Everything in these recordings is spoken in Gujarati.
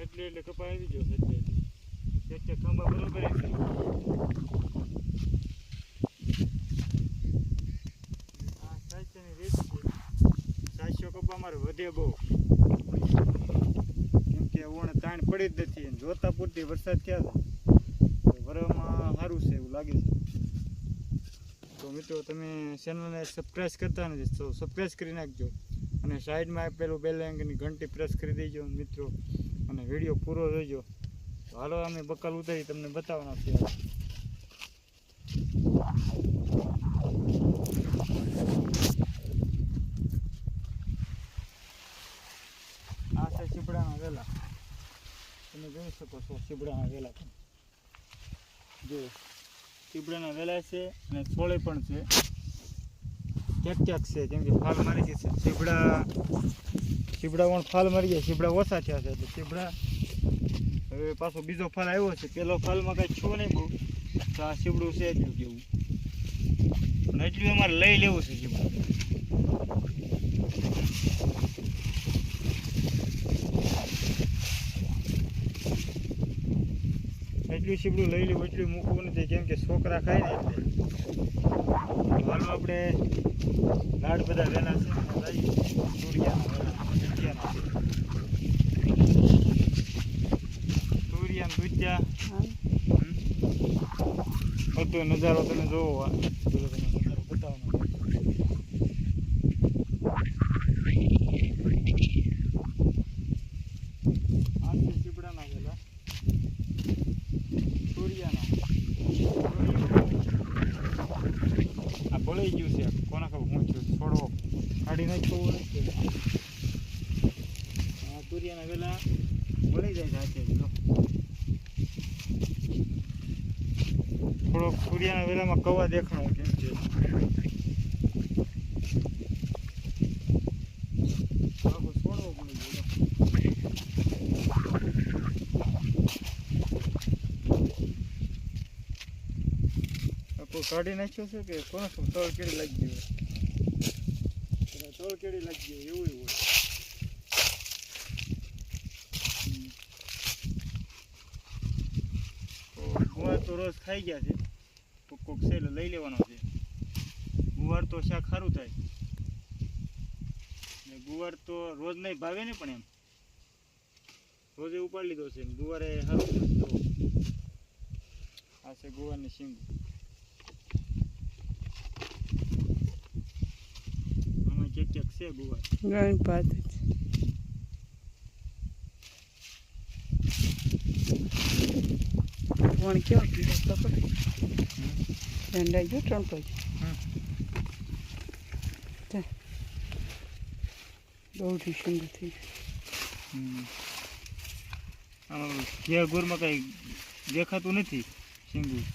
એટલે કપા આવી ગયો છે એટલે ખંભા બરોબર છે આ સાચની રીત છે સાચો કપા મારે વધે બહુ કેમ કે ઓણે તાણ પડી જ નથી જોતા પૂરતી વરસાદ ક્યાં છે વરમાં સારું છે એવું લાગે છે તો મિત્રો તમે ચેનલને સબસ્ક્રાઈબ કરતા નથી તો સબસ્ક્રાઈબ કરી નાખજો અને સાઈડમાં આપેલું બેલ આઇકનની ઘંટી પ્રેસ કરી દેજો મિત્રો અને વિડીયો પૂરો જોઈજો તો હાલો અમે બકલ ઉતારી તમને બતાવવાના છીએ આ છે સીબડાના વેલા તમે જોઈ શકો છો સીબડાના વેલા જો સીબડાના વેલા છે અને છોડે પણ છે ક્યાંક છે જેમ કે ફાલ મારી ગઈ છે સીબડા પણ ફાલ મારી ગયા સીબડા ઓછા થયા છે એટલે સીબડા હવે પાછો બીજો ફાલ આવ્યો છે પેલો ફાલમાં કાંઈ છો નહીં બહુ તો આ સીબડું છે એટલું જેવું અને એટલું અમારે લઈ લેવું છે સીબડું એટલું સીબડું લઈ લેવું એટલું મૂકવું નથી કેમ કે છોકરા ખાય ને એટલે હાલો આપણે લાડ બધા વેલા છે સૂર્યાના દૂધિયા બધો નજારો તમે જોવો નજારો બતાવવાનો આ છે સીબડાના વેલા સૂર્યાના આ બળી ગયું છે કોના ખબર હું છું છોડવો કાઢી નાખ્યો હોય આ સૂર્યાના વેલા બળી જાય છે હાથે થોડોક સૂર્યાના વેલામાં કવા દેખાણો કેમ છે છોડવો બળી ગયો કાઢી નાખ્યો છે કે કોને તળ કેળી લાગી ગયું તળ કેળી લાગી ગયું એવું હોય ગુવાર તો રોજ ખાઈ ગયા છે કોક છે એટલે લઈ લેવાનો છે ગુવાર તો શાક સારું થાય ને ગુવાર તો રોજ નહીં ભાવે ને પણ એમ રોજે ઉપાડી લીધો છે ગુવારે સારું તો આ છે ગુવારની શીંગ ક્યાંક છે ગુવાર ઘણી ભાત વણ કેવો ઠંડાઈ ગયો ટ્રમ્પ દોઢી સુંદર થઈ ગયું ઘેર ગોરમાં કઈ દેખાતું નથી શીંગું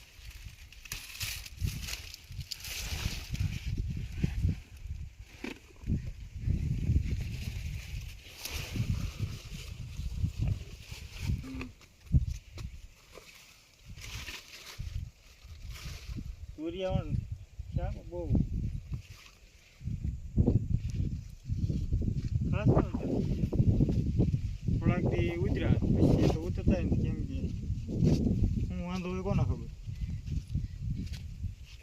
સૂર્યાવણ શાક બહુ ખાસ થોડાક દી ઉતર્યા પછી તો ઉતરતા ને કેમ કે હું વાંધો હોય કોને ખબર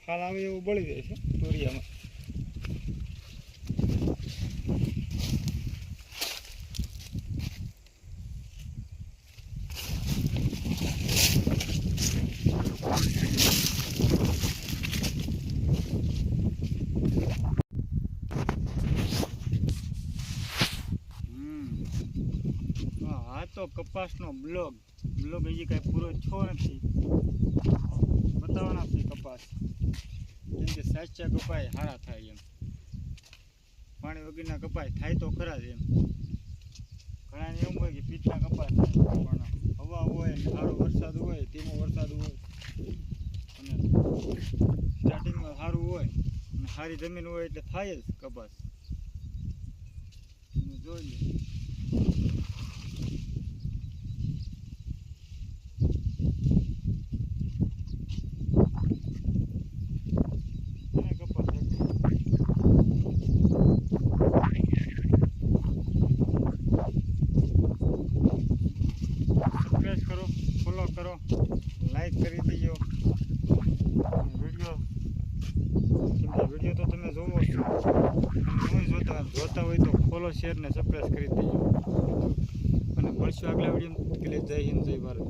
ફાલ આવે એવું બળી જાય છે સૂર્યામાં તો કપાસનો બ્લોગ હજી કાંઈ પૂરો છો નથી બતાવવાના છે કપાસ કેમ કે સાચા કપાય સારા થાય એમ પાણી વગરના કપાય થાય તો ખરા જ એમ ઘણાને એમ હોય કે પીતના કપાસ પણ હવા હોય સારો વરસાદ હોય ધીમો વરસાદ હોય અને સ્ટાર્ટિંગમાં સારું હોય અને સારી જમીન હોય એટલે થાય જ કપાસ જોઈ લે લાઈક કરી દેજો. વિડીયો તો તમે જોવો છો અને નહીં જોતા હોય તો ફોલો શેર ને સબસ્ક્રાઈબ કરી દેજો. અને મળશું આગલા વિડીયો. જય હિન્દ, જય ભારત.